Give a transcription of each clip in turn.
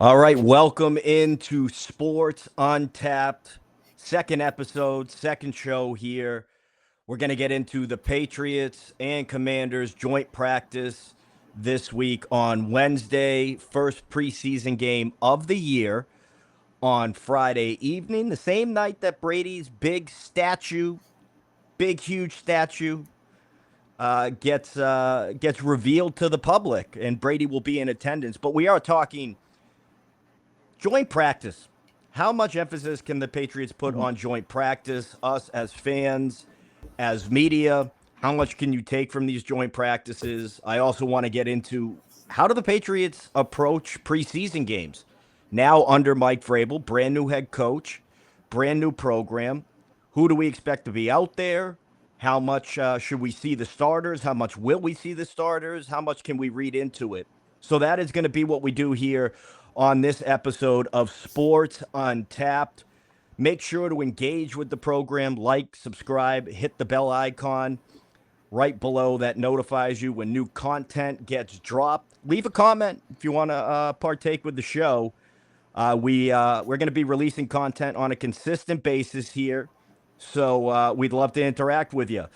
All right, welcome into Sports Untapped. Second episode, second show here. We're going to get into the Patriots and Commanders joint practice this week on Wednesday, first preseason game of the year on Friday evening, the same night that Brady's huge statue gets revealed to the public, and Brady will be in attendance. But we are talking joint practice. How much emphasis can the Patriots put Mhm. on joint practice? Us as fans, as media, how much can you take from these joint practices? I also want to get into how do the Patriots approach preseason games? Now under Mike Vrabel, brand new head coach, brand new program. Who do we expect to be out there? How much should we see the starters? How much will we see the starters? How much can we read into it? So that is going to be what we do here on this episode of Sports Untapped. Make sure to engage with the program, like, subscribe, hit the bell icon right below that notifies you when new content gets dropped. Leave a comment if you want to partake with the show. We're going to be releasing content on a consistent basis here, so we'd love to interact with you.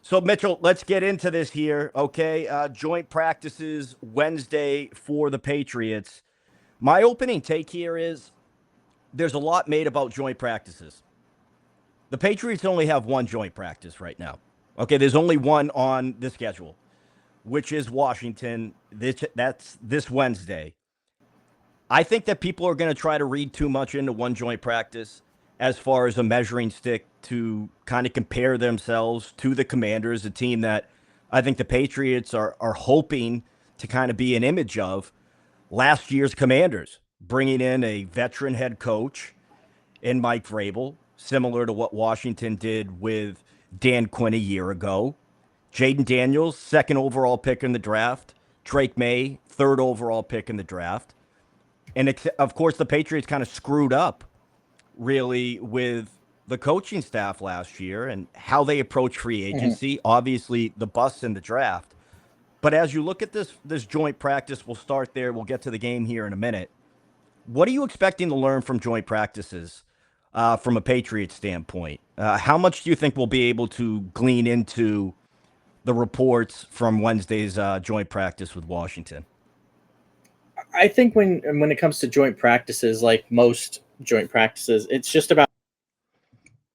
So Mitchell, let's get into this here. Okay, joint practices Wednesday for the Patriots. My opening take here is there's a lot made about joint practices. The Patriots only have one joint practice right now. Okay, there's only one on the schedule, which is Washington. That's this Wednesday. I think that people are going to try to read too much into one joint practice as far as a measuring stick to kind of compare themselves to the Commanders, a team that I think the Patriots are hoping to kind of be an image of last year's Commanders, bringing in a veteran head coach in Mike Vrabel, similar to what Washington did with Dan Quinn a year ago. Jaden Daniels, second overall pick in the draft. Drake May, third overall pick in the draft. And of course, the Patriots kind of screwed up really with the coaching staff last year and how they approach free Mhm. agency. Obviously, the busts in the draft. But as you look at this joint practice, we'll start there. We'll get to the game here in a minute. What are you expecting to learn from joint practices from a Patriots standpoint? How much do you think we'll be able to glean into the reports from Wednesday's joint practice with Washington? I think when it comes to joint practices, like most joint practices, it's just about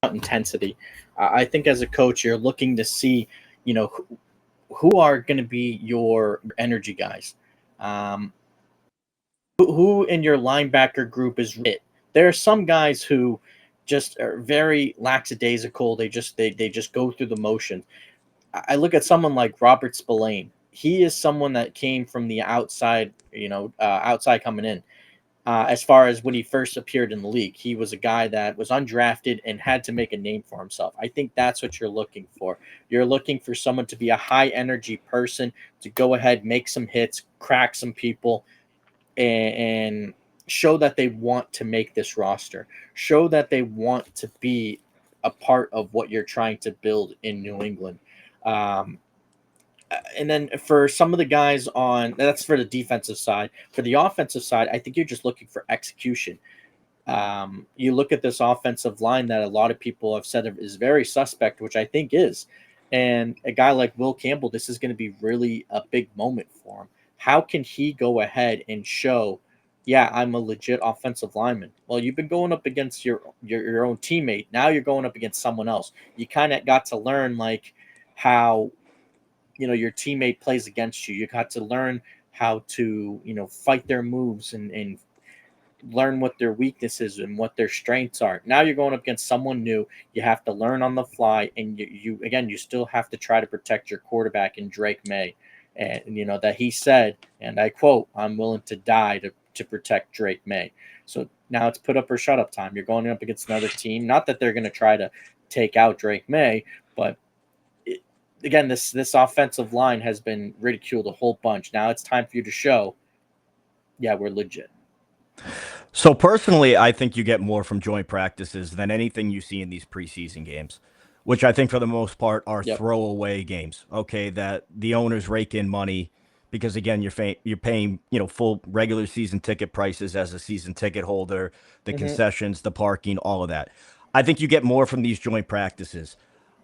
intensity. I think as a coach, you're looking to see, who are going to be your energy guys. Um, who in your linebacker group is it? There are some guys who just are very lackadaisical. They just go through the motion. I look at someone like Robert Spillane. He is someone that came from the outside, outside coming in. As far as when he first appeared in the league, he was a guy that was undrafted and had to make a name for himself. I think that's what you're looking for. You're looking for someone to be a high energy person to go ahead, make some hits, crack some people, and show that they want to make this roster. Show that they want to be a part of what you're trying to build in New England. Um, and then for some of the guys on that's for the defensive side. For the offensive side, I think you're just looking for execution. You look at this offensive line that a lot of people have said is very suspect, which I think is. And a guy like Will Campbell, this is going to be really a big moment for him. How can he go ahead and show, yeah, I'm a legit offensive lineman? Well, you've been going up against your own teammate. Now you're going up against someone else. You kind of got to learn like how your teammate plays against you. You got to learn how to fight their moves and learn what their weaknesses and what their strengths are. Now you're going up against someone new. You have to learn on the fly, and you again, you still have to try to protect your quarterback in Drake May, and that he said, and I quote, "I'm willing to die to protect Drake May." So now it's put up or shut up time. You're going up against another team. Not that they're going to try to take out Drake May, but again, this offensive line has been ridiculed a whole bunch. Now it's time for you to show, yeah, we're legit. So personally, I think you get more from joint practices than anything you see in these preseason games, which I think for the most part are Yep. throwaway games. Okay, that the owners rake in money because again, you're paying full regular season ticket prices as a season ticket holder, the Hmm. concessions, the parking, all of that. I think you get more from these joint practices.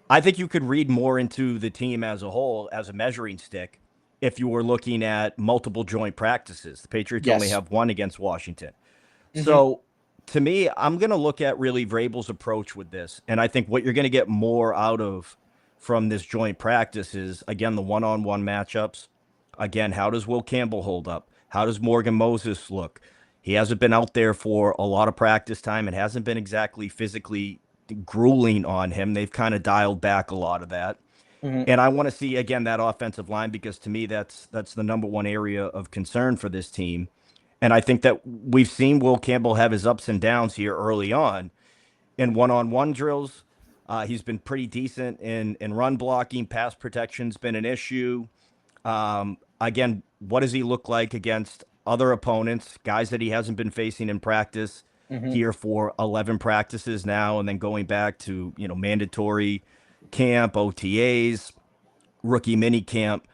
I think you could read more into the team as a whole as a measuring stick if you were looking at multiple joint practices. The Patriots only Yes. have one against Washington. Hmm. So to me, I'm going to look at really Vrabel's approach with this. And I think what you're going to get more out of from this joint practice is, again, the one on one matchups. Again, how does Will Campbell hold up? How does Morgan Moses look? He hasn't been out there for a lot of practice time. It hasn't been exactly physically grueling on him. They've kind of dialed back a lot of that. Hmm. And I want to see again that offensive line because to me that's the number one area of concern for this team. And I think that we've seen Will Campbell have his ups and downs here early on in one-on-one drills. He's been pretty decent in run blocking. Pass protection's been an issue. Again, what does he look like against other opponents, guys that he hasn't been facing in practice Hmm. here for 11 practices now, and then going back to mandatory camp, OTAs, rookie mini camp,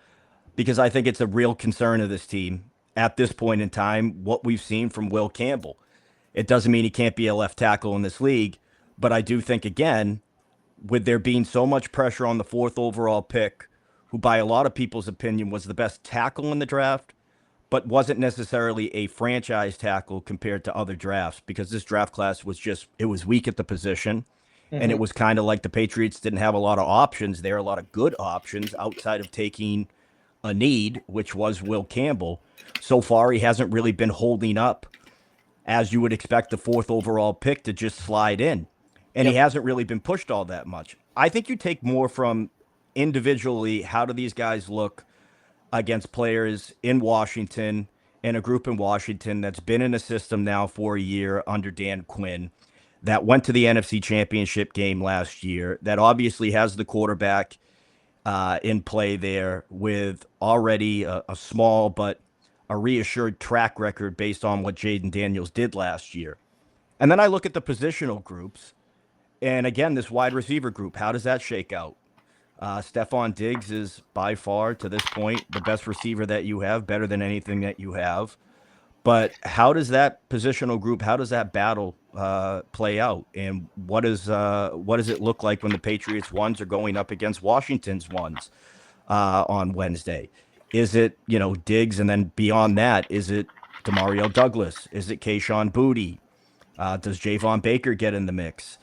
because I think it's a real concern of this team at this point in time, what we've seen from Will Campbell. It doesn't mean he can't be a left tackle in this league, but I do think, again, with there being so much pressure on the fourth overall pick, who by a lot of people's opinion was the best tackle in the draft, but wasn't necessarily a franchise tackle compared to other drafts because this draft class was just, it was weak at the position. And it Hmm. was kind of like the Patriots didn't have a lot of options there, a lot of good options outside of taking a need, which was Will Campbell. So far, he hasn't really been holding up as you would expect the fourth overall pick to just slide in. And he Yep. hasn't really been pushed all that much. I think you take more from individually how do these guys look against players in Washington and a group in Washington that's been in a system now for a year under Dan Quinn that went to the NFC Championship game last year, that obviously has the quarterback in play there with already a small but a reassured track record based on what Jaden Daniels did last year. And then I look at the positional groups, and again, this wide receiver group, how does that shake out? Stephon Diggs is by far, to this point, the best receiver that you have, better than anything that you have. But how does that positional group, how does that battle play out? And what does it look like when the Patriots ones are going up against Washington's ones on Wednesday? Is it, Diggs, and then beyond that, is it Demario Douglas? Is it Kayshon Boutte? Does Javon Baker get in the mix?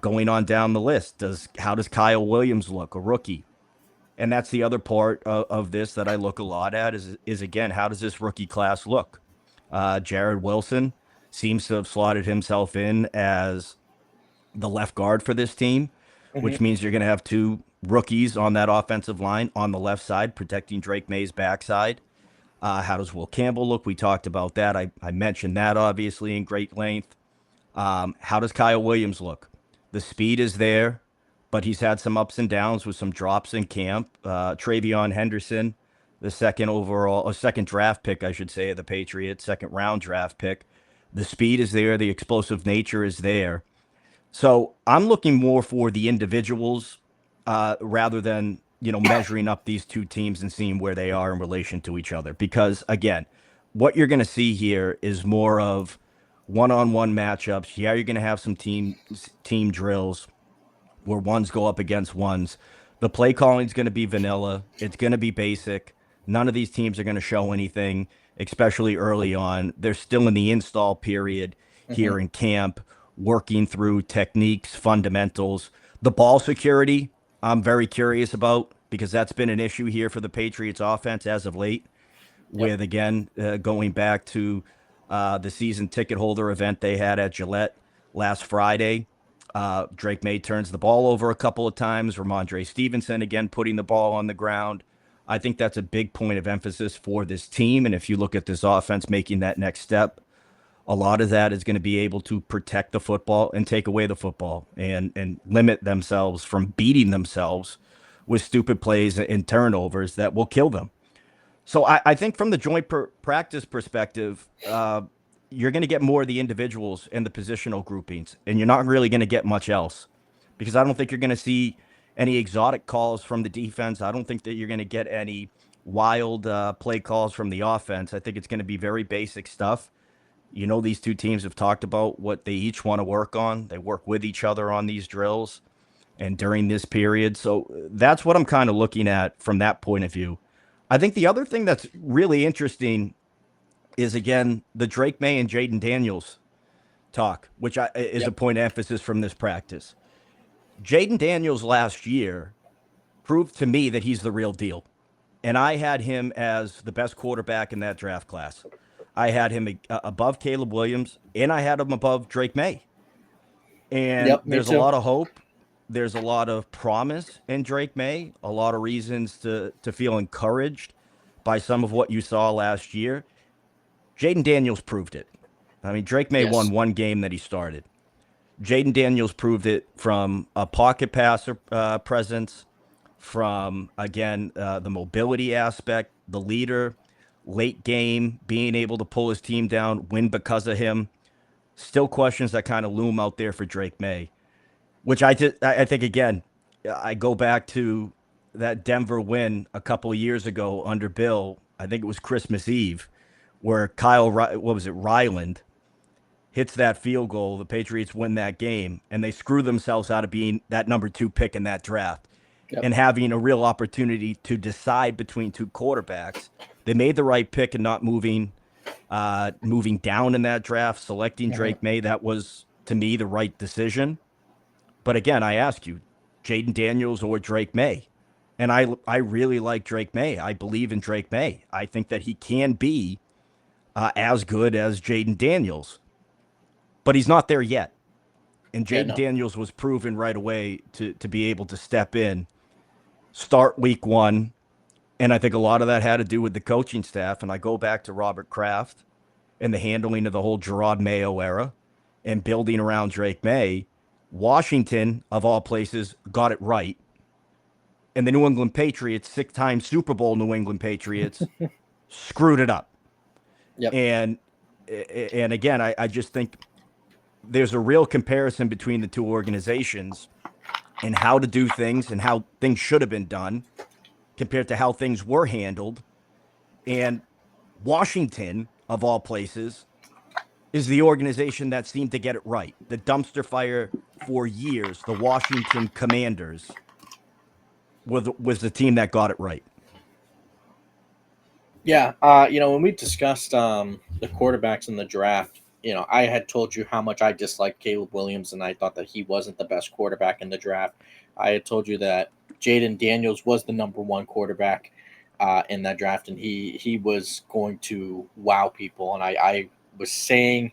Going on down the list, how does Kyle Williams look, a rookie? And that's the other part of this that I look a lot at is again, how does this rookie class look? Jared Wilson seems to have slotted himself in as the left guard for this team, Hmm. which means you're going to have two rookies on that offensive line on the left side protecting Drake May's backside. How does Will Campbell look? We talked about that. I mentioned that obviously in great length. How does Kyle Williams look? The speed is there, but he's had some ups and downs with some drops in camp. Travion Henderson, the second draft pick, I should say, of the Patriots, second round draft pick. The speed is there. The explosive nature is there. So I'm looking more for the individuals rather than measuring up these two teams and seeing where they are in relation to each other. Because again, what you're going to see here is more of one-on-one matchups. Yeah, you're going to have some team drills where ones go up against ones. The play calling is going to be vanilla. It's going to be basic. None of these teams are going to show anything, especially early on. They're still in the install period Hmm. here in camp, working through techniques, fundamentals. The ball security, I'm very curious about because that's been an issue here for the Patriots offense as of late Yep. with again going back to the season ticket holder event they had at Gillette last Friday. Drake May turns the ball over a couple of times. Ramondre Stevenson again putting the ball on the ground. I think that's a big point of emphasis for this team. And if you look at this offense making that next step, a lot of that is going to be able to protect the football and take away the football and limit themselves from beating themselves with stupid plays and turnovers that will kill them. So I think from the practice perspective, you're going to get more of the individuals and the positional groupings, and you're not really going to get much else because I don't think you're going to see any exotic calls from the defense. I don't think that you're going to get any wild play calls from the offense. I think it's going to be very basic stuff. You know, these two teams have talked about what they each want to work on. They work with each other on these drills and during this period. So that's what I'm kind of looking at from that point of view. I think the other thing that's really interesting is, again, the Drake May and Jaden Daniels talk, which is a Yep. point of emphasis from this practice. Jaden Daniels last year proved to me that he's the real deal. And I had him as the best quarterback in that draft class. I had him above Caleb Williams, and I had him above Drake May. And Yep. Me there's a too. lot of hope. There's a lot of promise in Drake May, a lot of reasons to feel encouraged by some of what you saw last year. Jaden Daniels proved it. I mean, Drake May won Yes. one game that he started. Jaden Daniels proved it from a pocket passer presence, from, again, the mobility aspect, the leader, late game, being able to pull his team down, win because of him. Still questions that kind of loom out there for Drake May, which I think, again, I go back to that Denver win a couple of years ago under Bill. I think it was Christmas Eve, where what was it, Ryland hits that field goal. The Patriots win that game, and they screw themselves out of being that number 2 pick in that draft Yep. and having a real opportunity to decide between two quarterbacks. They made the right pick and not moving down in that draft, selecting Mhm. Drake May. That was, to me, the right decision. But again, I ask you, Jaden Daniels or Drake May? And I really like Drake May. I believe in Drake May. I think that he can be as good as Jaden Daniels, but he's not there yet. And Yeah. Jaden No. Daniels was proven right away to be able to step in, start week one. And I think a lot of that had to do with the coaching staff. And I go back to Robert Kraft and the handling of the whole Gerard Mayo era and building around Drake May. Washington, of all places, got it right. And the New England Patriots, 6-time Super Bowl New England Patriots, screwed it up. Yep. And again, I just think there's a real comparison between the two organizations and how to do things and how things should have been done compared to how things were handled. And Washington, of all places, is the organization that seemed to get it right. The dumpster fire for years, the Washington Commanders, was the team that got it right. Yeah. When we discussed the quarterbacks in the draft, I had told you how much I disliked Caleb Williams, and I thought that he wasn't the best quarterback in the draft. I had told you that Jaden Daniels was the number one quarterback in that draft, and he was going to wow people. And I was saying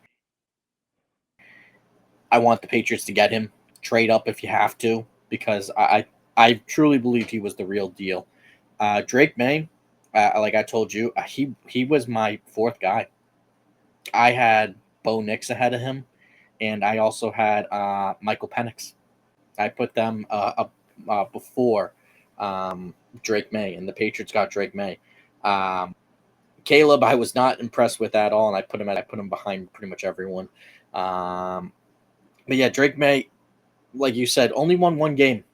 I want the Patriots to get him, trade up if you have to, because I truly believed he was the real deal. Drake May, like I told you, he was my fourth guy. I had Bo Nix ahead of him, and I also had Michael Penix. I put them up before Drake May, and the Patriots got Drake May. Um, Caleb, I was not impressed with at all, and I put him behind pretty much everyone. Um, but yeah, Drake May, like you said, only won one game.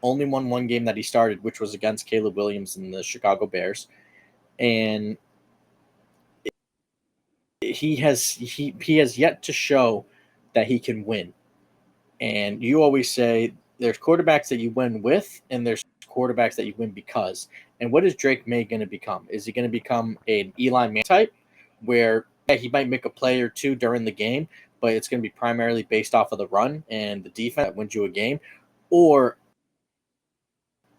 Only won one game that he started, which was against Caleb Williams and the Chicago Bears, and he has yet to show that he can win. And you always say there's quarterbacks that you win with, and there's quarterbacks that you win because. And what is Drake May going to become? Is he going to become an Eli Manning type, where he might make a play or two during the game, but it's going to be primarily based off of the run and the defense that wins you a game, or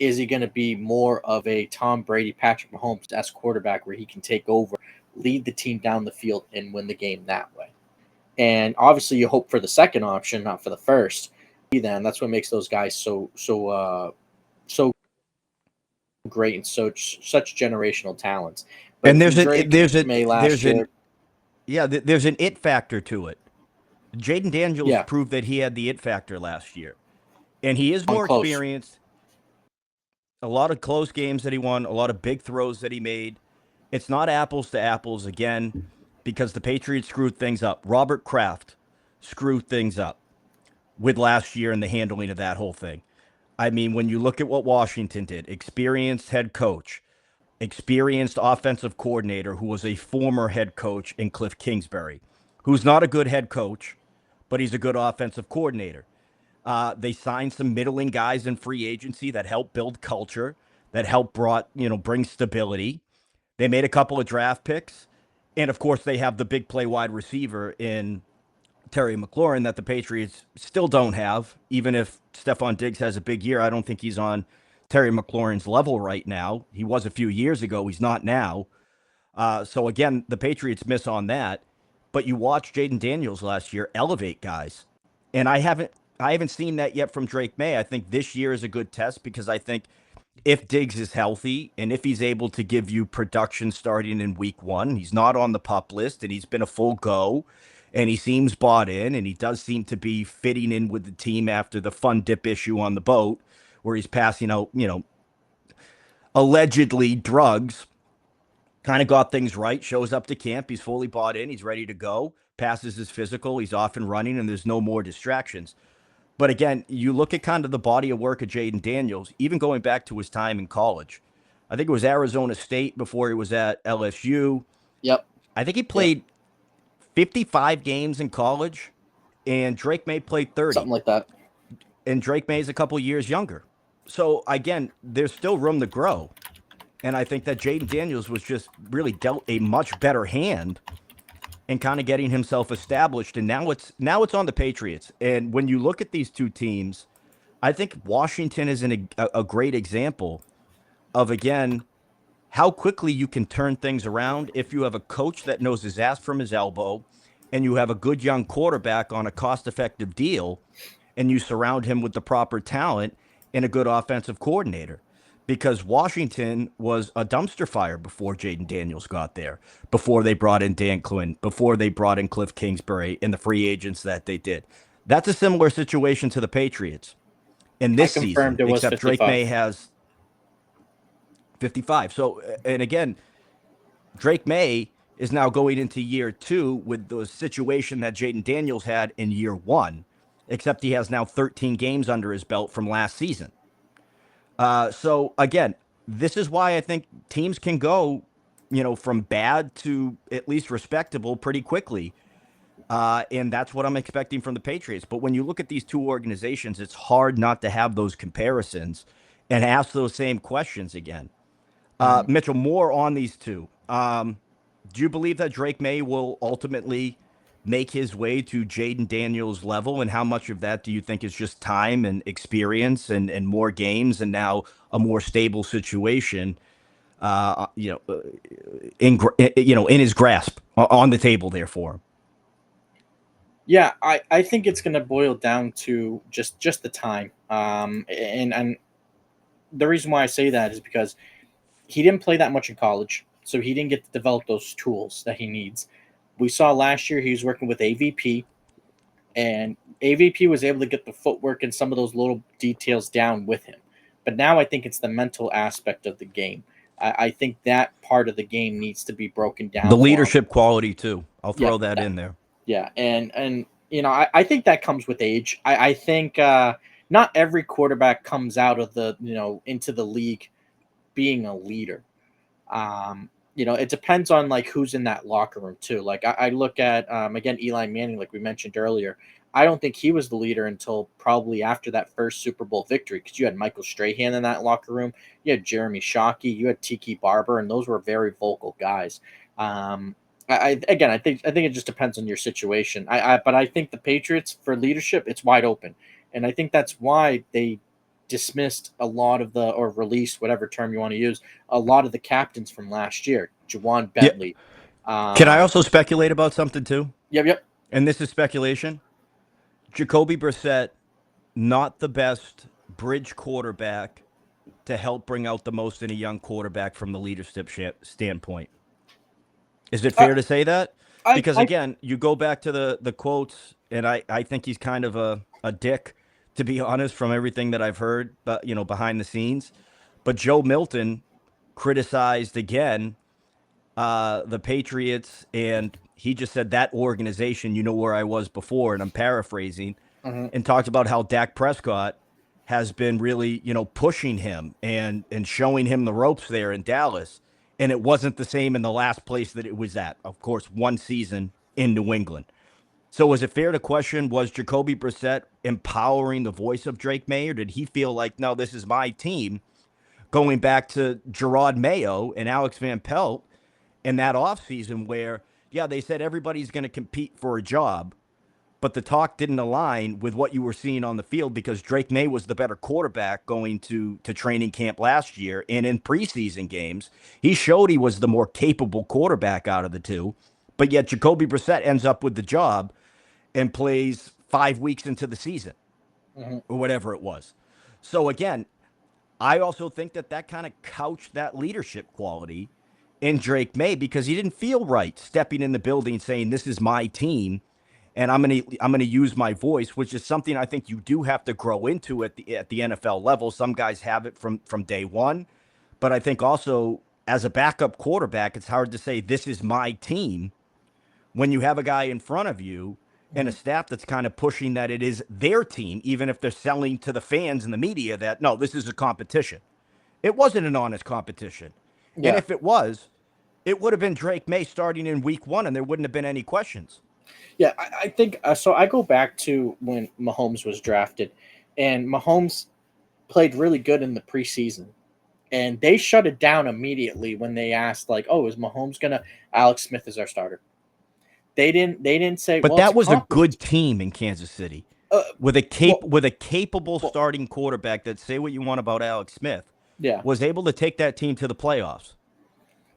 is he going to be more of a Tom Brady, Patrick Mahomes-esque quarterback where he can take over, lead the team down the field, and win the game that way? And obviously, you hope for the second option, not for the first. Then that's what makes those guys so great and such generational talents. And But Drake May last year, there's an it factor to it. Jaden Daniels yeah, proved that he had the it factor last year, and he is on more close. experienced. A lot of close games that he won, a lot of big throws that he made. It's not apples to apples again because the Patriots screwed things up. Robert Kraft screwed things up with last year and the handling of that whole thing. I mean, when you look at what Washington did, experienced head coach, experienced offensive coordinator who was a former head coach in Cliff Kingsbury, who's not a good head coach, but he's a good offensive coordinator. They signed some middling guys in free agency that helped build culture, that helped bring stability. They made a couple of draft picks, and of course they have the big play wide receiver in Terry McLaurin that the Patriots still don't have. Even if Stephon Diggs has a big year, I don't think he's on Terry McLaurin's level right now. He was a few years ago. He's not now. So again, the Patriots miss on that. But you watch Jaden Daniels last year elevate guys, and I haven't seen that yet from Drake May. I think this year is a good test because I think if Diggs is healthy and if he's able to give you production starting in week one, he's not on the pup list and he's been a full go and he seems bought in and he does seem to be fitting in with the team after the fun dip issue on the boat where he's passing out, allegedly drugs, kind of got things right, shows up to camp, he's fully bought in, he's ready to go, passes his physical, he's off and running, and there's no more distractions. But again, you look at kind of the body of work of Jaden Daniels, even going back to his time in college. I think it was Arizona State before he was at LSU. Yep. I think he Yep. played 55 games in college, and Drake May played 30. Something like that. And Drake May is a couple years younger. So again, there's still room to grow. And I think that Jaden Daniels was just really dealt a much better hand and kind of getting himself established. And now it's on the Patriots. And when you look at these two teams, I think Washington is a great example of, again, how quickly you can turn things around if you have a coach that knows his ass from his elbow and you have a good young quarterback on a cost-effective deal and you surround him with the proper talent and a good offensive coordinator. Because Washington was a dumpster fire before Jaden Daniels got there, before they brought in Dan Quinn, before they brought in Cliff Kingsbury and the free agents that they did. That's a similar situation to the Patriots in I this season, confirmed it was except Drake 55. May has 55. So, and again, Drake May is now going into year two with the situation that Jaden Daniels had in year one, except he has now 13 games under his belt from last season. So again, this is why I think teams can go, from bad to at least respectable pretty quickly. And that's what I'm expecting from the Patriots. But when you look at these two organizations, it's hard not to have those comparisons and ask those same questions again. Mitchell, more on these two. Do you believe that Drake May will ultimately make his way to Jaden Daniels' level? And how much of that do you think is just time and experience and more games and now a more stable situation, in his grasp on the table there for him? Yeah, I think it's going to boil down to just the time. And the reason why I say that is because he didn't play that much in college, so he didn't get to develop those tools that he needs. We saw last year he was working with AVP, and AVP was able to get the footwork and some of those little details down with him. But now I think it's the mental aspect of the game. I think that part of the game needs to be broken down. The leadership quality too. I'll throw Yeah, that in there. yeah, and I think that comes with age. I think not every quarterback comes out of the into the league being a leader. It depends on like who's in that locker room too. Like I look at again Eli Manning, like we mentioned earlier. I don't think he was the leader until probably after that first Super Bowl victory because you had Michael Strahan in that locker room, you had Jeremy Shockey, you had Tiki Barber, and those were very vocal guys. I think it just depends on your situation. But I think the Patriots for leadership, it's wide open, and I think that's why they dismissed a lot of or released whatever term you want to use, a lot of the captains from last year. Juwan Yeah. Bentley. Can I also speculate about something too? Yep. And this is speculation. Jacoby Brissett, not the best bridge quarterback to help bring out the most in a young quarterback from the leadership standpoint. Is it fair to say that? Because I again, you go back to the quotes, and I think he's kind of a dick, to be honest, from everything that I've heard, but behind the scenes. But Joe Milton criticized again the Patriots, and he just said that organization, where I was before, and I'm paraphrasing, mhm. and talked about how Dak Prescott has been really, pushing him and showing him the ropes there in Dallas. and it wasn't the same in the last place that it was at. Of course, one season in New England. So is it fair to question, was Jacoby Brissett empowering the voice of Drake May, or did he feel like, no, this is my team, going back to Gerard Mayo and Alex Van Pelt in that offseason where, yeah, they said everybody's going to compete for a job, but the talk didn't align with what you were seeing on the field because Drake May was the better quarterback going to training camp last year. And in preseason games, he showed he was the more capable quarterback out of the two. But yet Jacoby Brissett ends up with the job and plays 5 weeks into the season Mm-hmm. or whatever it was. So again, I also think that kind of couched that leadership quality in Drake May because he didn't feel right stepping in the building saying, this is my team and I'm gonna use my voice, which is something I think you do have to grow into at the NFL level. Some guys have it from day one, but I think also as a backup quarterback, it's hard to say this is my team when you have a guy in front of you and a Mm-hmm. staff that's kind of pushing that it is their team, even if they're selling to the fans and the media that no, this is a competition. It wasn't an honest competition, and Yeah. if it was, it would have been Drake May starting in week one, and there wouldn't have been any questions. Yeah, I think so. I go back to when Mahomes was drafted, and Mahomes played really good in the preseason, and they shut it down immediately when they asked, like, "Oh, is Mahomes gonna? Alex Smith is our starter." They didn't say, But "Well, it's that a was a compliment." good team in Kansas City Uh, with a well, with a capable well, starting quarterback that, say what you want about Alex Smith, yeah. was able to take that team to the playoffs.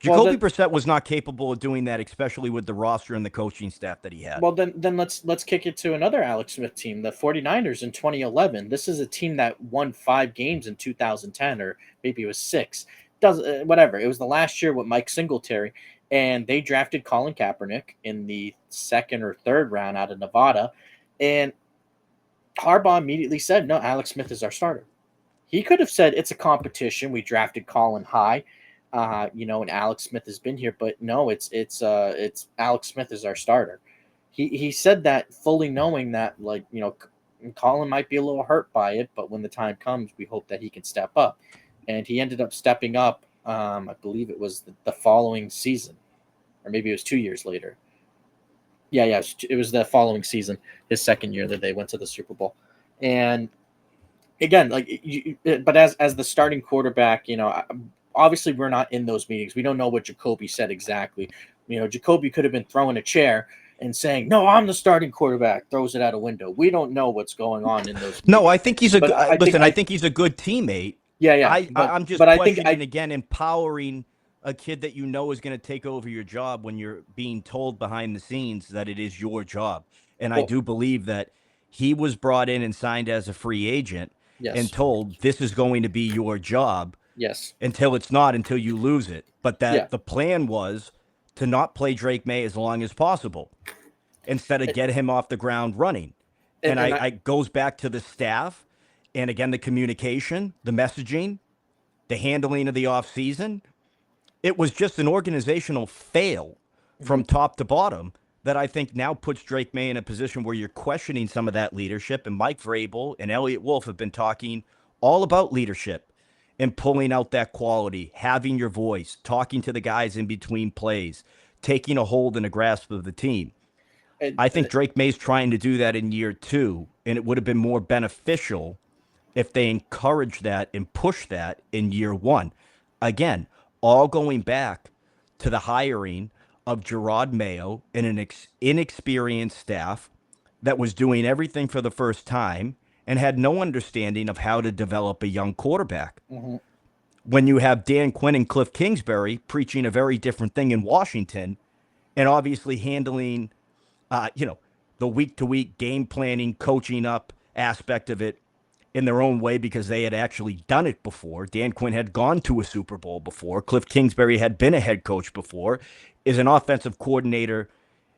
Well, Jacoby then, Brissett was not capable of doing that, especially with the roster and the coaching staff that he had. then let's kick it to another Alex Smith team, the 49ers in 2011. This is a team that won 5 games in 2010, or maybe it was 6. Does whatever. It was the last year with Mike Singletary, and they drafted Colin Kaepernick in the second or third round out of Nevada, and Harbaugh immediately said, "No, Alex Smith is our starter." He could have said it's a competition. We drafted Colin high, and Alex Smith has been here, but no, it's Alex Smith is our starter. He said that fully knowing that, like, Colin might be a little hurt by it, but when the time comes, we hope that he can step up, and he ended up stepping up. I believe it was the following season, or maybe it was 2 years later. Yeah, it was the following season, his second year that they went to the Super Bowl, and again, like but as the starting quarterback, obviously we're not in those meetings. We don't know what Jacoby said exactly. Jacoby could have been throwing a chair and saying, "No, I'm the starting quarterback," throws it out a window. We don't know what's going on in those No, I meetings. think he's a But good. I think Listen, I think he's a good teammate. yeah, yeah, I'm just but I think questioning again, empowering a kid that you know is going to take over your job when you're being told behind the scenes that it is your job. And I well, do believe that he was brought in and signed as a free agent and yes, told this is going to be your job yes, until it's not, until you lose it. But yeah, that the plan was to not play Drake May as long as possible instead of and get him off the ground running. And and I goes back to the staff and again the communication, the messaging, the handling of the offseason. It was just an organizational fail mhm. from top to bottom that I think now puts Drake May in a position where you're questioning some of that leadership. And Mike Vrabel and Elliott Wolf have been talking all about leadership and pulling out that quality, having your voice, talking to the guys in between plays, taking a hold and a grasp of the team. and, I think Drake May's trying to do that in year two, and it would have been more beneficial if they encouraged that and pushed that in year one. Again, all going back to the hiring of Gerard Mayo and an inexperienced staff that was doing everything for the first time and had no understanding of how to develop a young quarterback. mhm. When you have Dan Quinn and Cliff Kingsbury preaching a very different thing in Washington and obviously handling uh, you know, the week to week game planning, coaching up aspect of it in their own way because they had actually done it before. Dan Quinn had gone to a Super Bowl before. Cliff Kingsbury had been a head coach before, is an offensive coordinator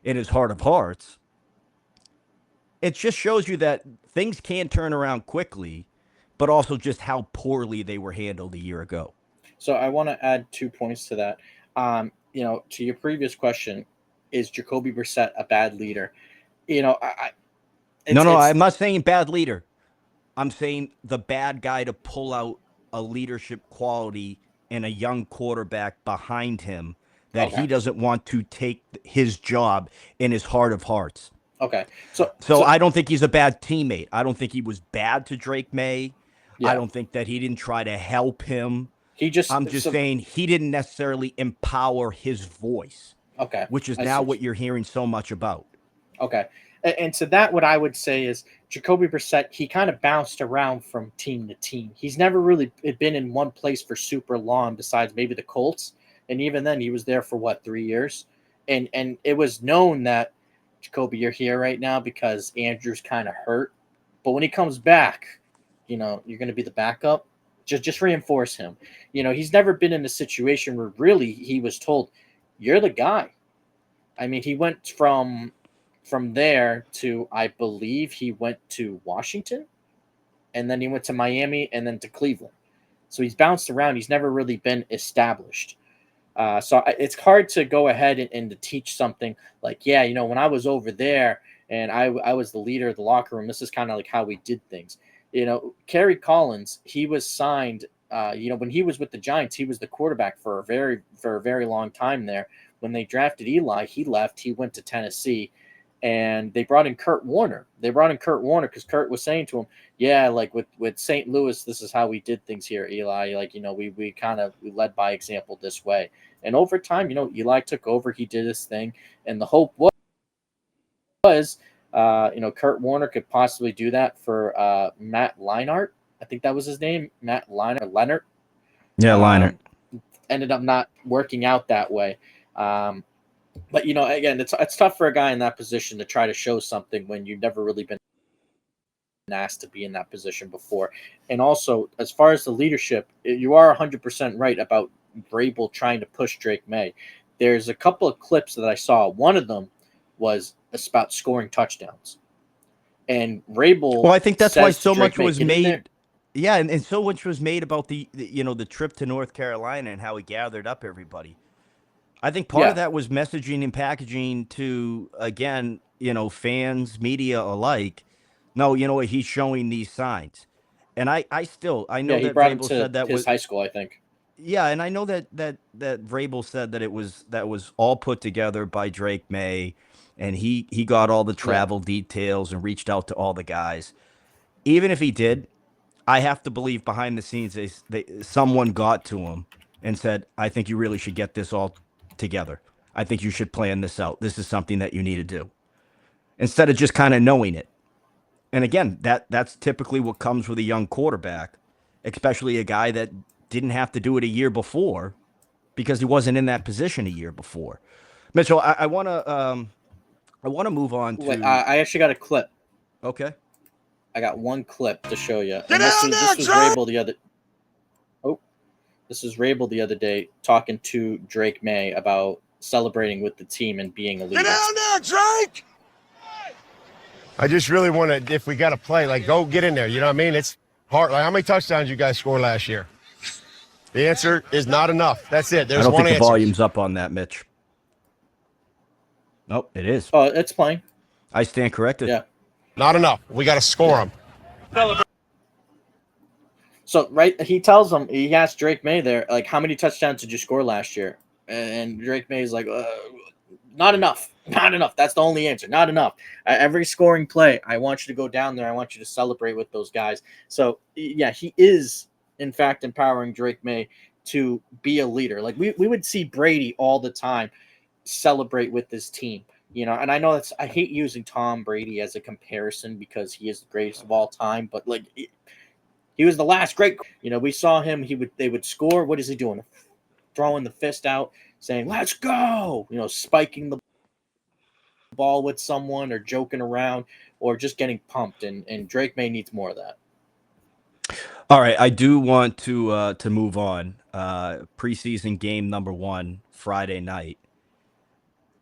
in his heart of hearts. It just shows you that things can turn around quickly, but also just how poorly they were handled a year ago. So I want to add 2 points to that. To your previous question, is Jacoby Brissett a bad leader? I No, it's no, it's I'm not saying bad leader. I'm saying the bad guy to pull out a leadership quality and a young quarterback behind him that Okay. he doesn't want to take his job in his heart of hearts. Okay. So So so I don't think he's a bad teammate. I don't think he was bad to Drake May. I yeah. don't think that he didn't try to help him. He just I'm just so saying he didn't necessarily empower his voice, okay. which is I now see. what you're hearing so much about. Okay. And to that, what I would say is Jacoby Brissett, he kind of bounced around from team to team. He's never really been in one place for super long, besides maybe the Colts. And even then, he was there for what, 3 years? And it was known that Jacoby, you're here right now because Andrew's kind of hurt. But when he comes back, you're going to be the backup. Just reinforce him. He's never been in a situation where really he was told, "You're the guy." I mean, he went from there to, I believe he went to Washington, and then he went to Miami, and then to Cleveland. So he's bounced around. He's never really been established. So it's hard to go ahead and to teach something like, yeah, when I was over there and I was the leader of the locker room, this is kind of like how we did things. Kerry Collins, he was signed. When he was with the Giants, he was the quarterback for a very long time there. When they drafted Eli, he left. He went to Tennessee, and they brought in Kurt Warner. They brought in Kurt Warner because Kurt was saying to him, "Yeah, like with St. Louis, this is how we did things here, Eli. Like we kind of we led by example this way." And over time, Eli took over. He did his thing, and the hope was, Kurt Warner could possibly do that for Matt Leinart. I think that was his name, Matt Leinart. Leonard. Yeah, Liner. Um, Ended up not working out that way. But again, it's tough for a guy in that position to try to show something when you've never really been asked to be in that position before. And also, as far as the leadership, you are 100% right about Vrabel trying to push Drake May. There's a couple of clips that I saw. One of them was about scoring touchdowns, and Vrabel Well, I think that's why says to so Drake much May, was "Get in there." made. Yeah, and so much was made about the trip to North Carolina and how he gathered up everybody. I think part of Yeah, that was messaging and packaging to, again, fans, media alike. No, you know what? He's showing these signs. And I yeah. know He that brought him Vrabel to said that his was, high school, I think. yeah, and I know that Vrabel said that was all put together by Drake May, and he got all the Yeah, travel details and reached out to all the guys. Even if he did, I have to believe behind the scenes someone got to him and said, "I think you really should get this all together. I think you should plan this out. This is something that you need to do." Instead of just kind of knowing it. And again, that's typically what comes with a young quarterback, especially a guy that didn't have to do it a year before because he wasn't in that position a year before. Mitchell, I want to move on wait, to. I actually got a clip. Okay. I got one clip to show you, Get and this down is there, this was Drake! Rabel the other. Oh, this is Rabel the other day talking to Drake May about celebrating with the team and being a Get leader. down there, Drake! I just really want to, if we got to play, like, go get in there. You know what I mean? It's hard. Like, how many touchdowns you guys scored last year? The answer is not enough. That's it. I There's don't one think the answer. volume's up on that, Mitch. Nope, it is. Oh, it's playing. I stand corrected. Yeah. Not enough. We got to score them. So right, he tells him, he asked Drake May there, like, how many touchdowns did you score last year? And Drake May is like, not enough, not enough. That's the only answer. Not enough. Every scoring play, I want you to go down there. I want you to celebrate with those guys. So yeah, he is in fact empowering Drake May to be a leader. Like we would see Brady all the time celebrate with his team. And I know I hate using Tom Brady as a comparison because he is the greatest of all time, but like he was the last great. We saw him. They would score. What is he doing? Throwing the fist out, saying "Let's go!" Spiking the ball with someone or joking around or just getting pumped. And Drake May needs more of that. All right, I do want to move on. Preseason game number 1, Friday night.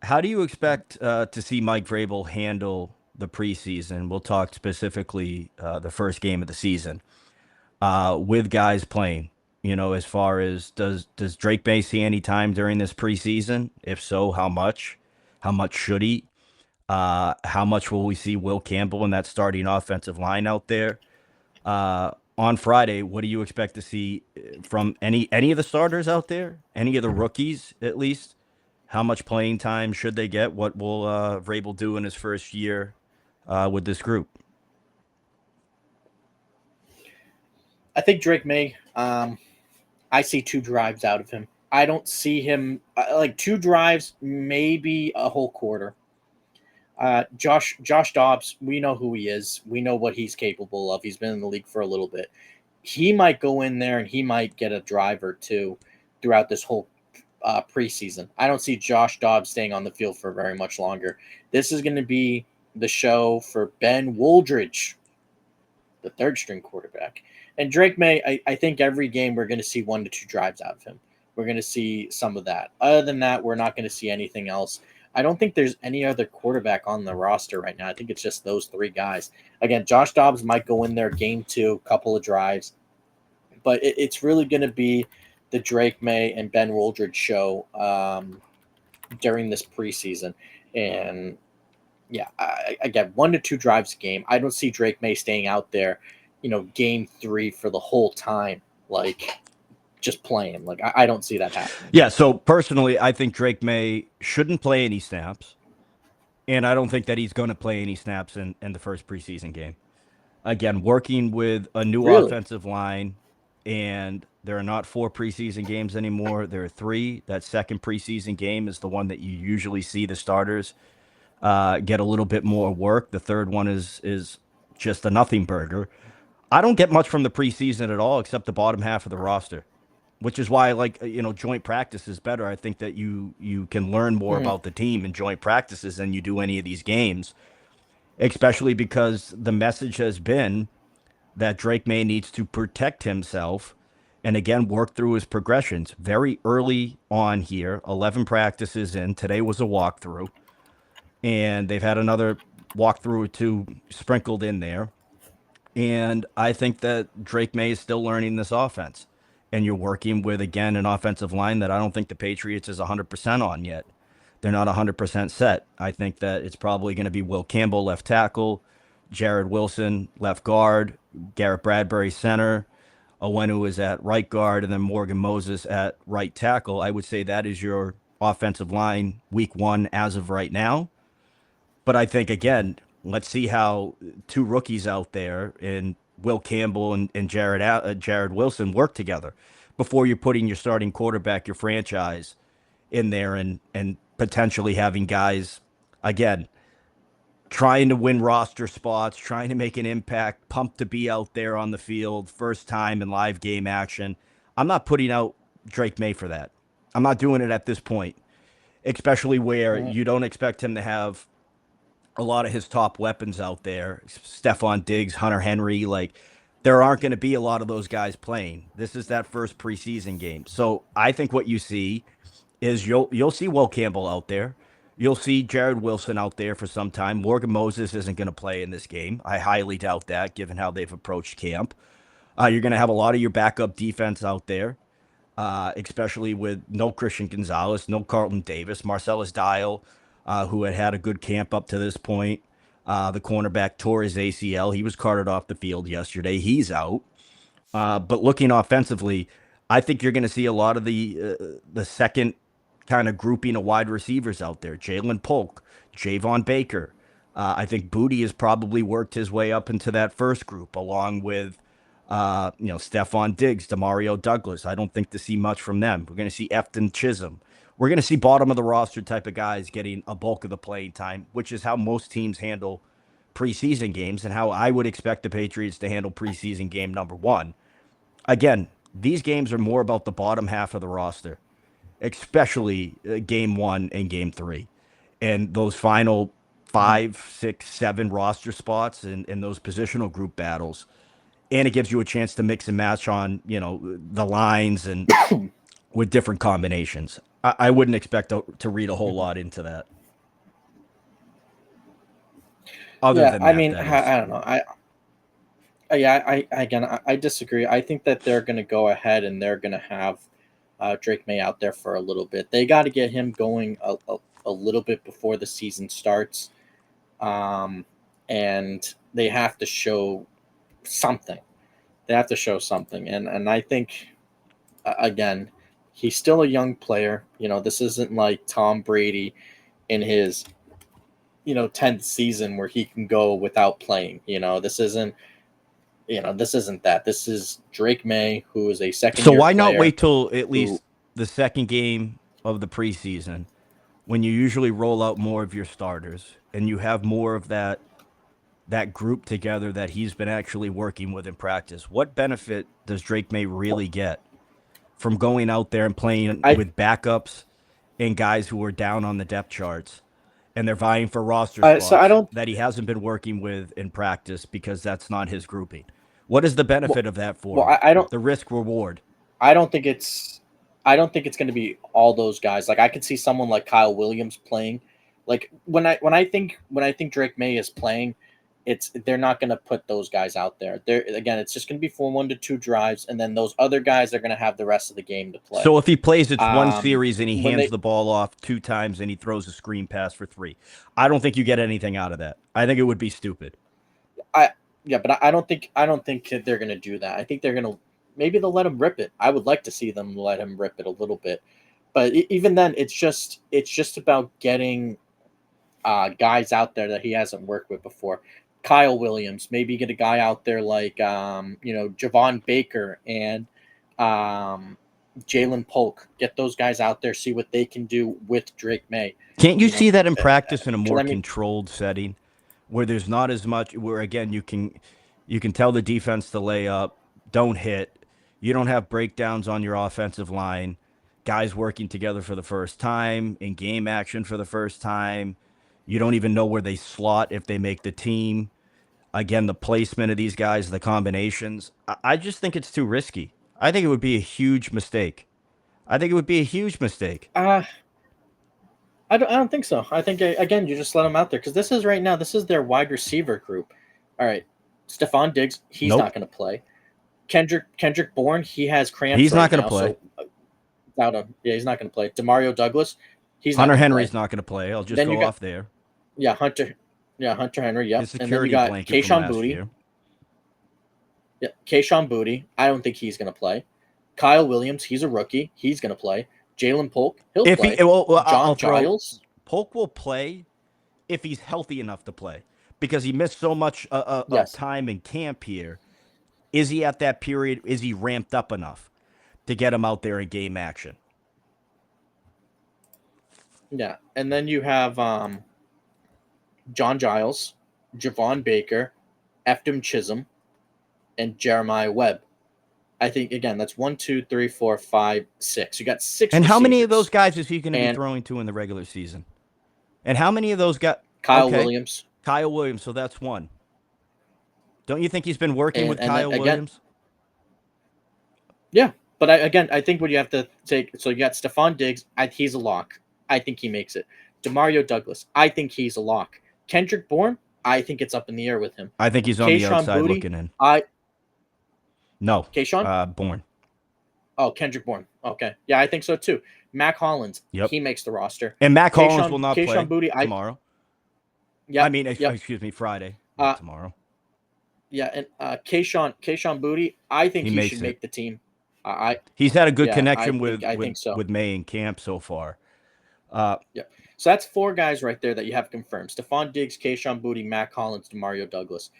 How do you expect to see Mike Vrabel handle the preseason? We'll talk specifically the first game of the season with guys playing. As far as does Drake May see any time during this preseason? If so, how much? How much should he? How much will we see Will Campbell in that starting offensive line out there? on Friday, what do you expect to see from any of the starters out there? Any of the rookies, at least? How much playing time should they get? What will Vrabel do in his first year with this group? I think Drake May. I see 2 drives out of him. I don't see him like 2 drives, maybe a whole quarter. Josh Dobbs, we know who he is. We know what he's capable of. He's been in the league for a little bit. He might go in there and he might get a drive or two throughout this whole preseason. I don't see Josh Dobbs staying on the field for very much longer. This is going to be the show for Ben Woldridge, the third string quarterback. And Drake May, I think every game we're going to see 1 to 2 drives out of him. We're going to see some of that. Other than that, we're not going to see anything else. I don't think there's any other quarterback on the roster right now. I think it's just those 3 guys. Again, Josh Dobbs might go in there game 2, couple of drives. But it's really going to be the Drake May and Ben Woldridge show during this preseason. And yeah, again, 1 to 2 drives a game. I don't see Drake May staying out there, game 3 for the whole time, like just playing. Like I don't see that happening. Yeah, so personally, I think Drake May shouldn't play any snaps, and I don't think that he's going to play any snaps in the first preseason game. Again, working with a new Really? offensive line, and there are not 4 preseason games anymore. There are 3. That second preseason game is the one that you usually see the starters get a little bit more work. The third one is just a nothing burger. I don't get much from the preseason at all, except the bottom half of the roster, which is why I like joint practice is better. I think that you can learn more Mhm. about the team in joint practices than you do any of these games, especially because the message has been that Drake May needs to protect himself and again work through his progressions very early on here. 11 practices in. Today was a walkthrough, and they've had another walkthrough or two sprinkled in there. And I think that Drake May is still learning this offense. And you're working with, again, an offensive line that I don't think the Patriots is 100% on yet. They're not 100% set. I think that it's probably going to be Will Campbell, left tackle, Jared Wilson, left guard, Garrett Bradbury, center, Owenu is at right guard, and then Morgan Moses at right tackle. I would say that is your offensive line week 1 as of right now. But I think, again, let's see how 2 rookies out there in Will Campbell and Jared Wilson work together before you're putting your starting quarterback, your franchise, in there and potentially having guys, again, trying to win roster spots, trying to make an impact, pumped to be out there on the field, first time in live game action. I'm not putting out Drake May for that. I'm not doing it at this point, especially where Mhm. you don't expect him to have a lot of his top weapons out there, Stephon Diggs, Hunter Henry, like there aren't going to be a lot of those guys playing. This is that first preseason game. So I think what you see is you'll see Will Campbell out there. You'll see Jared Wilson out there for some time. Morgan Moses isn't going to play in this game. I highly doubt that, given how they've approached camp. You're going to have a lot of your backup defense out there, especially with no Christian Gonzalez, no Carlton Davis, Marcellus Dial, who had a good camp up to this point. The cornerback tore his ACL. He was carted off the field yesterday. He's out. But looking offensively, I think you're going to see a lot of the second kind of grouping of wide receivers out there. Jalen Polk, Javon Baker. I think Booty has probably worked his way up into that first group, along with Stephon Diggs, Demario Douglas. I don't think to see much from them. We're going to see Efton Chisholm. We're going to see bottom of the roster type of guys getting a bulk of the playing time, which is how most teams handle preseason games and how I would expect the Patriots to handle preseason game number 1. Again, these games are more about the bottom half of the roster, especially game 1 and game 3. And those final Mhm. 5, 6, 7 roster spots and those positional group battles. And it gives you a chance to mix and match on, the lines and with different combinations. I wouldn't expect to read a whole Mhm. lot into that. Other Yeah, than I that, mean, that is. I don't know. Yeah, I disagree. I think that they're going to go ahead and they're going to have Drake May out there for a little bit. They got to get him going a little bit before the season starts, um, and they have to show something. They have to show something, and I think again, he's still a young player. This isn't like Tom Brady in his 10th season where he can go without playing. This isn't that. This is Drake May, who is a second So year why not player wait till at who least the second game of the preseason when you usually roll out more of your starters and you have more of that group together that he's been actually working with in practice? What benefit does Drake May really get from going out there and playing I with backups and guys who are down on the depth charts and they're vying for roster so I spots don't that he hasn't been working with in practice because that's not his grouping? What is the well, benefit of that for well him? I don't The risk reward. I don't think it's I don't think it's going to be all those guys. Like I could see someone like Kyle Williams playing. Like when I think Drake May is playing, they're not going to put those guys out there. There again, it's just going to be for 1 to 2 drives, and then those other guys are going to have the rest of the game to play. So if he plays, it's one Um, series and he when hands they the ball off 2 times and he throws a screen pass for 3. I don't think you get anything out of that. I think it would be stupid. I Yeah, but I don't think they're gonna do that. I think they're gonna maybe they'll let him rip it. I would like to see them let him rip it a little bit, but even then, it's just about getting guys out there that he hasn't worked with before. Kyle Williams, maybe get a guy out there like Javon Baker and um, Jalen Polk. Get those guys out there, see what they can do with Drake May. Can't you You know, see that in practice in a more because I mean, controlled setting where there's not as much where again you can tell the defense to lay up, don't hit. You don't have breakdowns on your offensive line, guys working together for the first time, in game action for the first time. You don't even know where they slot if they make the team. Again, the placement of these guys, the combinations. I just think it's too risky. I think it would be a huge mistake. I think it would be a huge mistake. uh, I don't think so. I think again, you just let them out there because this is right now. This is their wide receiver group. All right, Stephon Diggs, he's Nope. not going to play. Kendrick Bourne, he has cramps He's not right going to now, play. so he's not going to play. Demario Douglas, he's not Hunter going to Henry's play. not going to play. I'll just Then you go got off there. Hunter Henry, His yep. And then you security got blanket from Kayshawn last Booty, year. yeah, Kayshawn Booty. I don't think he's going to play. Kyle Williams, he's a rookie, he's going to play. Jalen Polk, he'll If he, play. well, I'll John throw Giles, Polk will play if he's healthy enough to play because he missed so much of yes, time in camp here. Is he at that period? Is he ramped up enough to get him out there in game action? yeah. And then you have John Giles, Javon Baker, Eftim Chisholm, and Jeremiah Webb. I think again that's 1, 2, 3, 4, 5, 6. You got six And how many of those receivers, guys is he going to be and throwing to in the regular season? And how many of those got Kyle okay? Williams, Kyle Williams, so that's one. Don't you think he's been working and with and then Kyle again, Williams? yeah. But I think what you have to take. So you got Stephon Diggs. He's a lock. I think he makes it. Demario Douglas. I think he's a lock. Kendrick Bourne. I think it's up in the air with him. I think he's on the Kayshawn outside Booty. looking in. I No, Kayshawn. Bourne. Oh, Kendrick Bourne. Okay, yeah, I think so too. Mac Hollins. Yep. He makes the roster. And Mac Hollins will not Kayshawn play Booty. tomorrow. I Yep, mean, yep. excuse me, Friday, Uh, not tomorrow. yeah, and Kayshawn Booty. I think He he should makes it. make the team. I He's had a good Yeah, connection I think so. with May in camp so far. Uh, Yeah. So that's 4 guys right there that you have confirmed: Stephon Diggs, Kayshawn Booty, Mac Hollins, Demario Douglas.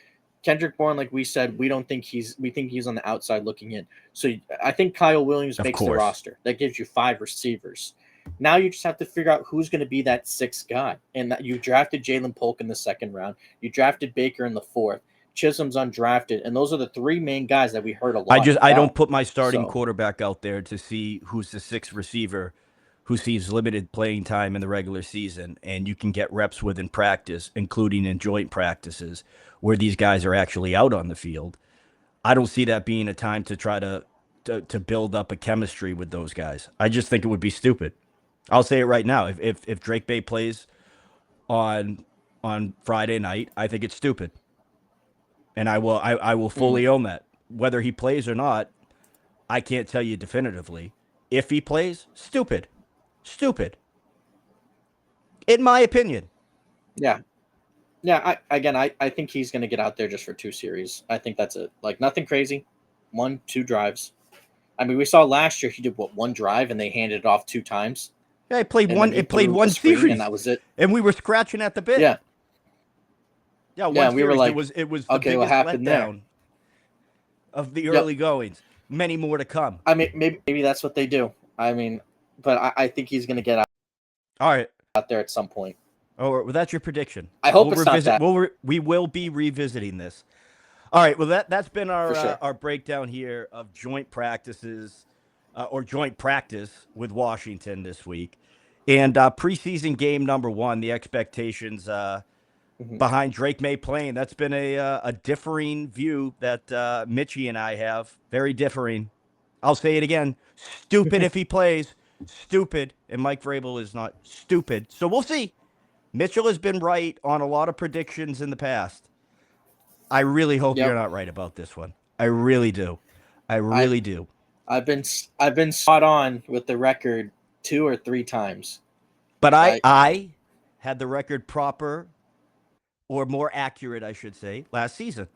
Kendrick Bourne, like we said, we think he's on the outside looking in. So I think Kyle Williams of makes the course. roster. That gives you 5 receivers. Now you just have to figure out who's going to be that 6th guy. And that you drafted Jalen Polk in the 2nd round. You drafted Baker in the 4th. Chisholm's undrafted, and those are the 3 main guys that we heard a lot I don't about. put my starting So quarterback out there to see who's the 6th receiver who sees limited playing time in the regular season and you can get reps with in practice, including in joint practices where these guys are actually out on the field. I don't see that being a time to try to build up a chemistry with those guys. I just think it would be stupid. I'll say it right now. If Drake Bay plays on Friday night, I think it's stupid. And I will fully own that. Whether he plays or not, I can't tell you definitively. If he plays, stupid. Stupid. In my opinion. yeah, I think he's going to get out there just for 2 series. I think that's it. Like nothing crazy. 2 drives. I mean, we saw last year he did one drive and they handed it off 2 times. Yeah, it played And one. then he It played threw a one screen, series, and that was it. and we were scratching at the bit. Yeah, Yeah, one yeah. We were series. like, It was the okay, what biggest happened there? letdown of the Yep. early goings. Many more to come. I mean, maybe that's what they do. I mean, but I think he's going to get All right. out there at some point. Oh, well, that's your prediction. I hope we'll it's not that. We will be revisiting this. All right. Well, that's been For sure. our breakdown here of joint practices or joint practice with Washington this week, and preseason game number 1. The expectations behind Drake May playing. That's been a differing view that Mitchie and I have. Very differing. I'll say it again. Stupid if he plays. Stupid. And Mike Vrabel is not stupid. So we'll see. Mitchell has been right on a lot of predictions in the past. I really hope you're not right about this one. I really do. I really do. I've been spot on with the record 2 or 3 times. But I had the record proper, or more accurate, I should say, last season.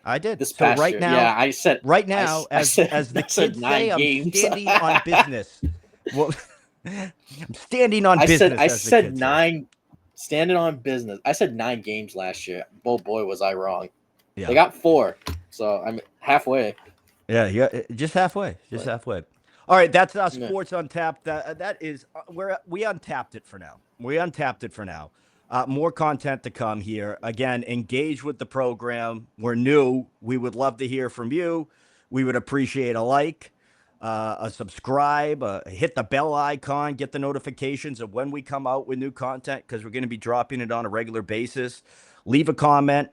I did. This so past right year. now, Yeah, I said right now, as the kids say, I'm standing on business. Well, I'm standing on business. I said 9. Standing on business. I said 9 games last year. Oh boy, was I wrong. Yeah. They got 4, so I'm halfway. Yeah, just halfway. Just halfway. All right, that's Sports Untapped. That is we untapped it for now. We untapped it for now. More content to come here. Again, engage with the program. We're new. We would love to hear from you. We would appreciate a like, a subscribe, hit the bell icon, get the notifications of when we come out with new content, because we're going to be dropping it on a regular basis. Leave a comment,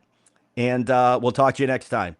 and we'll talk to you next time.